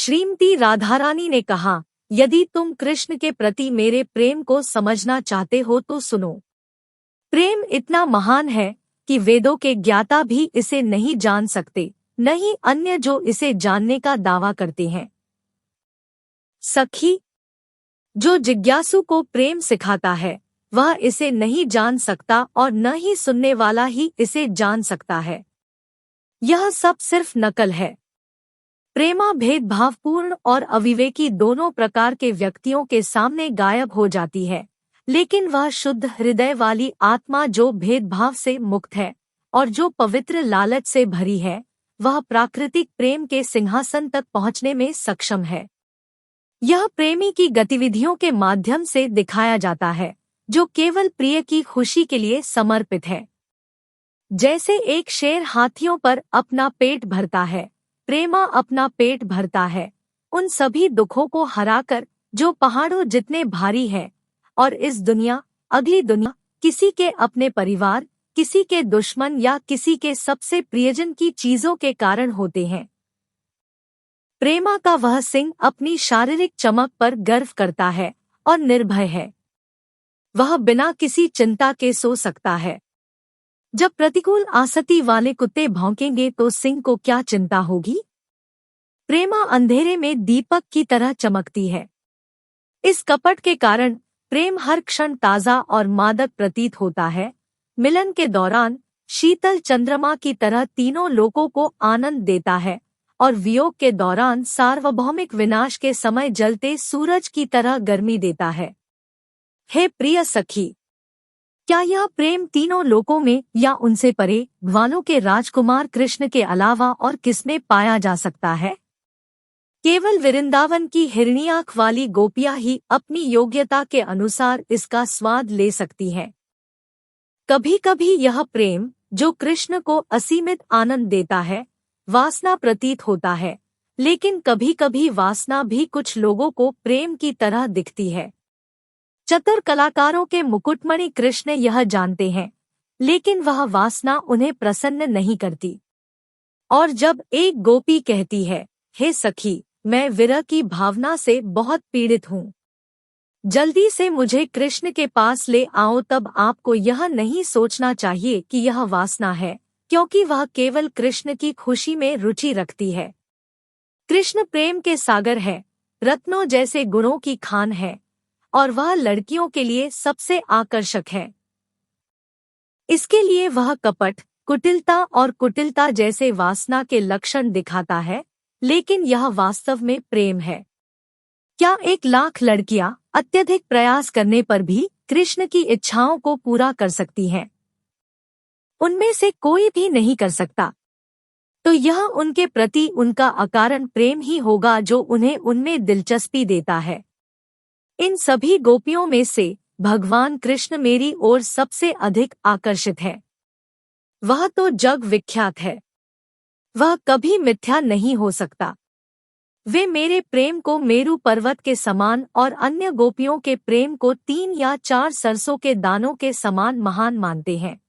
श्रीमती राधारानी ने कहा, यदि तुम कृष्ण के प्रति मेरे प्रेम को समझना चाहते हो तो सुनो। प्रेम इतना महान है कि वेदों के ज्ञाता भी इसे नहीं जान सकते, न ही अन्य जो इसे जानने का दावा करते हैं। सखी, जो जिज्ञासु को प्रेम सिखाता है वह इसे नहीं जान सकता और न ही सुनने वाला ही इसे जान सकता है। यह सब सिर्फ नकल है। प्रेमा भेदभावपूर्ण और अविवेकी दोनों प्रकार के व्यक्तियों के सामने गायब हो जाती है, लेकिन वह शुद्ध हृदय वाली आत्मा जो भेदभाव से मुक्त है और जो पवित्र लालच से भरी है, वह प्राकृतिक प्रेम के सिंहासन तक पहुँचने में सक्षम है। यह प्रेमी की गतिविधियों के माध्यम से दिखाया जाता है, जो केवल प्रिय की खुशी के लिए समर्पित है। जैसे एक शेर हाथियों पर अपना पेट भरता है, प्रेमा अपना पेट भरता है उन सभी दुखों को हराकर जो पहाड़ों जितने भारी है और इस दुनिया, अगली दुनिया, किसी के अपने परिवार, किसी के दुश्मन या किसी के सबसे प्रियजन की चीजों के कारण होते हैं। प्रेमा का वह सिंह अपनी शारीरिक चमक पर गर्व करता है और निर्भय है। वह बिना किसी चिंता के सो सकता है। जब प्रतिकूल आसक्ति वाले कुत्ते भौंकेंगे तो सिंह को क्या चिंता होगी? प्रेमा अंधेरे में दीपक की तरह चमकती है। इस कपट के कारण प्रेम हर क्षण ताजा और मादक प्रतीत होता है। मिलन के दौरान शीतल चंद्रमा की तरह तीनों लोकों को आनंद देता है और वियोग के दौरान सार्वभौमिक विनाश के समय जलते सूरज की तरह गर्मी देता है। हे प्रिय सखी, क्या यह प्रेम तीनों लोकों में या उनसे परे वालों के राजकुमार कृष्ण के अलावा और किसमें पाया जा सकता है? केवल वृंदावन की हिरणी आँख वाली गोपियाँ ही अपनी योग्यता के अनुसार इसका स्वाद ले सकती हैं। कभी कभी यह प्रेम जो कृष्ण को असीमित आनंद देता है वासना प्रतीत होता है, लेकिन कभी कभी वासना भी कुछ लोगों को प्रेम की तरह दिखती है। चतुर कलाकारों के मुकुटमणि कृष्ण यह जानते हैं, लेकिन वह वासना उन्हें प्रसन्न नहीं करती। और जब एक गोपी कहती है, हे सखी, मैं विरह की भावना से बहुत पीड़ित हूँ, जल्दी से मुझे कृष्ण के पास ले आओ, तब आपको यह नहीं सोचना चाहिए कि यह वासना है, क्योंकि वह केवल कृष्ण की खुशी में रुचि रखती है। कृष्ण प्रेम के सागर है, रत्नों जैसे गुणों की खान है और वह लड़कियों के लिए सबसे आकर्षक है। इसके लिए वह कपट, कुटिलता और कुटिलता जैसे वासना के लक्षण दिखाता है, लेकिन यह वास्तव में प्रेम है। क्या 1,00,000 लड़कियां अत्यधिक प्रयास करने पर भी कृष्ण की इच्छाओं को पूरा कर सकती हैं? उनमें से कोई भी नहीं कर सकता। तो यह उनके प्रति उनका अकारण प्रेम ही होगा जो उन्हें उनमें दिलचस्पी देता है। इन सभी गोपियों में से भगवान कृष्ण मेरी ओर सबसे अधिक आकर्षित है। वह तो जग विख्यात है। वह कभी मिथ्या नहीं हो सकता। वे मेरे प्रेम को मेरू पर्वत के समान और अन्य गोपियों के प्रेम को 3 या 4 सरसों के दानों के समान महान मानते हैं।